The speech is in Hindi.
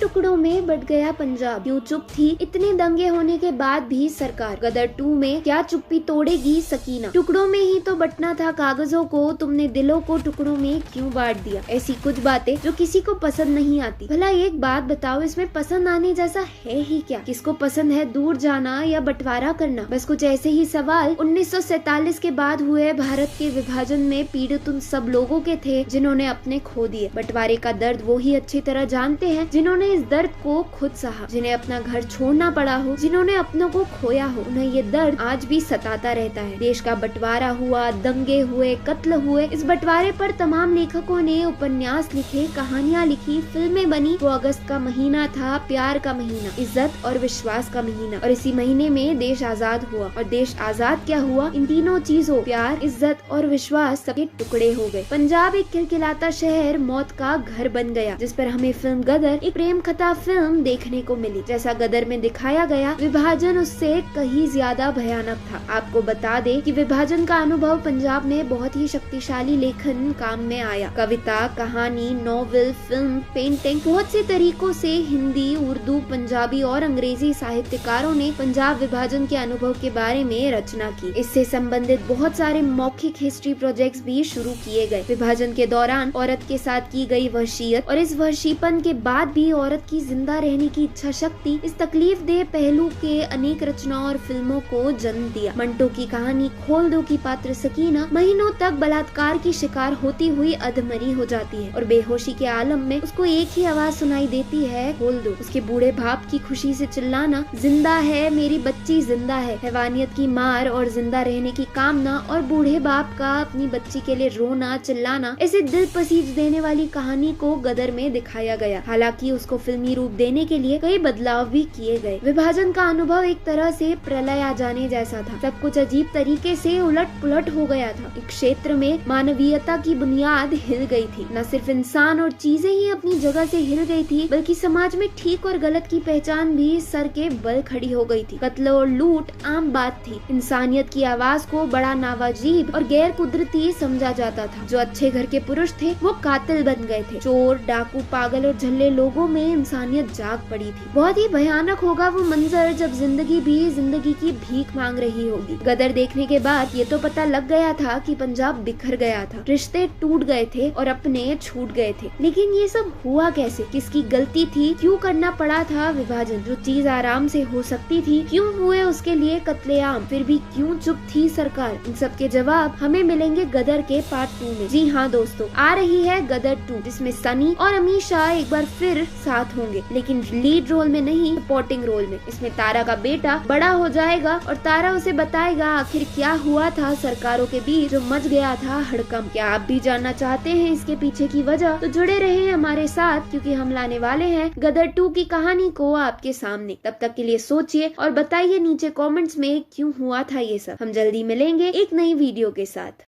टुकड़ों में बट गया पंजाब, क्यों चुप थी इतने दंगे होने के बाद भी सरकार। गदर 2 में क्या चुप्पी तोड़ेगी सकीना, टुकड़ों में ही तो बटना था कागजों को, तुमने दिलों को टुकड़ों में क्यों बांट दिया। ऐसी कुछ बातें जो किसी को पसंद नहीं आती। भला एक बात बताओ, इसमें पसंद आने जैसा है ही क्या? किसको पसंद है दूर जाना या बंटवारा करना? बस कुछ ऐसे ही सवाल 1947 के बाद हुए भारत के विभाजन में पीड़ित उन सब लोगों के थे जिन्होंने अपने खो दिए। बंटवारे का दर्द वो ही अच्छी तरह जानते हैं जिन्होंने इस दर्द को खुद सहा, जिन्हें अपना घर छोड़ना पड़ा हो, जिन्होंने अपनों को खोया हो। उन्हें ये दर्द आज भी सताता रहता है। देश का बंटवारा हुआ, दंगे हुए, कत्ल हुए। इस बंटवारे पर तमाम लेखकों ने उपन्यास लिखे, कहानियाँ लिखी, फिल्में बनी। वो अगस्त का महीना था, प्यार का महीना, इज्जत और विश्वास का महीना। और इसी महीने में देश आजाद हुआ। और देश आजाद क्या हुआ? इन तीनों चीजों प्यार, इज्जत और विश्वास सबके टुकड़े हो गए। पंजाब एक खिलखिलाता शहर मौत का घर बन गया, जिस पर हमें फिल्म गदर एक प्रेम कथा फिल्म देखने को मिली। जैसा गदर में दिखाया गया, विभाजन उससे कहीं ज्यादा भयानक था। आपको बता दे कि विभाजन का अनुभव पंजाब में बहुत ही शक्तिशाली लेखन काम में आया। कविता, कहानी, नॉवेल, फिल्म, पेंटिंग, बहुत से तरीकों से हिंदी, उर्दू, पंजाबी और अंग्रेजी साहित्यकारों ने पंजाब विभाजन के अनुभव के बारे में रचना की। इससे संबंधित बहुत सारे मौखिक हिस्ट्री प्रोजेक्ट्स भी शुरू किए गए। विभाजन के दौरान औरत के साथ की गई वहशियत और इस वहशीपन के बाद भी औरत की जिंदा रहने की इच्छा शक्ति, इस तकलीफ देह पहलू के अनेक रचनाओं और फिल्मों को जन्म दिया। मंटो की कहानी खोल दो की पात्र सकीना महीनों तक बलात्कार की शिकार होती हुई अधमरी हो जाती है और बेहोशी के आलम में उसको एक ही आवाज सुनाई देती है, खोल दो। उसके बूढ़े बाप की खुशी से चिल्लाना, जिंदा है मेरी बच्ची जिंदा है। हैवानियत की मार और जिंदा रहने की कामना और बूढ़े बाप का अपनी बच्ची के लिए रोना चिल्लाना, ऐसे दिल पसीज देने वाली कहानी को गदर में दिखाया गया। हालांकि उसको फिल्मी रूप देने के लिए कई बदलाव भी किए गए। विभाजन का अनुभव एक तरह से प्रलय आ जाने जैसा था। सब कुछ अजीब तरीके से उलट पुलट हो गया था। एक क्षेत्र में मानवीयता की बुनियाद हिल गई थी। न सिर्फ इंसान और चीजें ही अपनी जगह से हिल गई थी, बल्कि समाज में ठीक और गलत की पहचान भी सर के बल खड़ी हो गई थी। कत्ल और लूट आम बात थी। इंसानियत की आवाज को बड़ा नावाजीब और गैर कुदरती समझा जाता था। जो अच्छे घर के पुरुष थे वो कातिल बन गए थे। चोर, डाकू, पागल और झल्ले लोगों में इंसानियत जाग पड़ी थी। बहुत ही भयानक होगा वो मंजर जब जिंदगी भी जिंदगी की भीख मांग रही होगी। गदर देखने के बाद ये तो पता लग गया था कि पंजाब बिखर गया था, रिश्ते टूट गए थे और अपने छूट गए थे। लेकिन ये सब हुआ कैसे? किसकी गलती थी? क्यों करना पड़ा था विभाजन? जो चीज आराम से हो सकती थी, क्यों हुए उसके लिए कत्लेआम? फिर भी क्यों चुप थी सरकार? इन सब के जवाब हमें मिलेंगे गदर के पार्ट 2 में। जी हाँ दोस्तों, आ रही है गदर 2, जिसमें सनी और अमीषा एक बार फिर साथ होंगे, लेकिन लीड रोल में नहीं, सपोर्टिंग रोल में। इसमें तारा का बेटा बड़ा हो जाएगा और तारा उसे बताएगा आखिर क्या हुआ था सरकारों के बीच जो मच गया था हड़कंप। क्या आप भी जानना चाहते हैं इसके पीछे की वजह? तो जुड़े रहे हमारे साथ, क्योंकि हम लाने वाले हैं गदर 2 की कहानी को आपके सामने। तब तक के लिए सोचिए और बताइए नीचे कमेंट्स में क्यों हुआ था ये सब। हम जल्दी मिलेंगे एक नई वीडियो के साथ।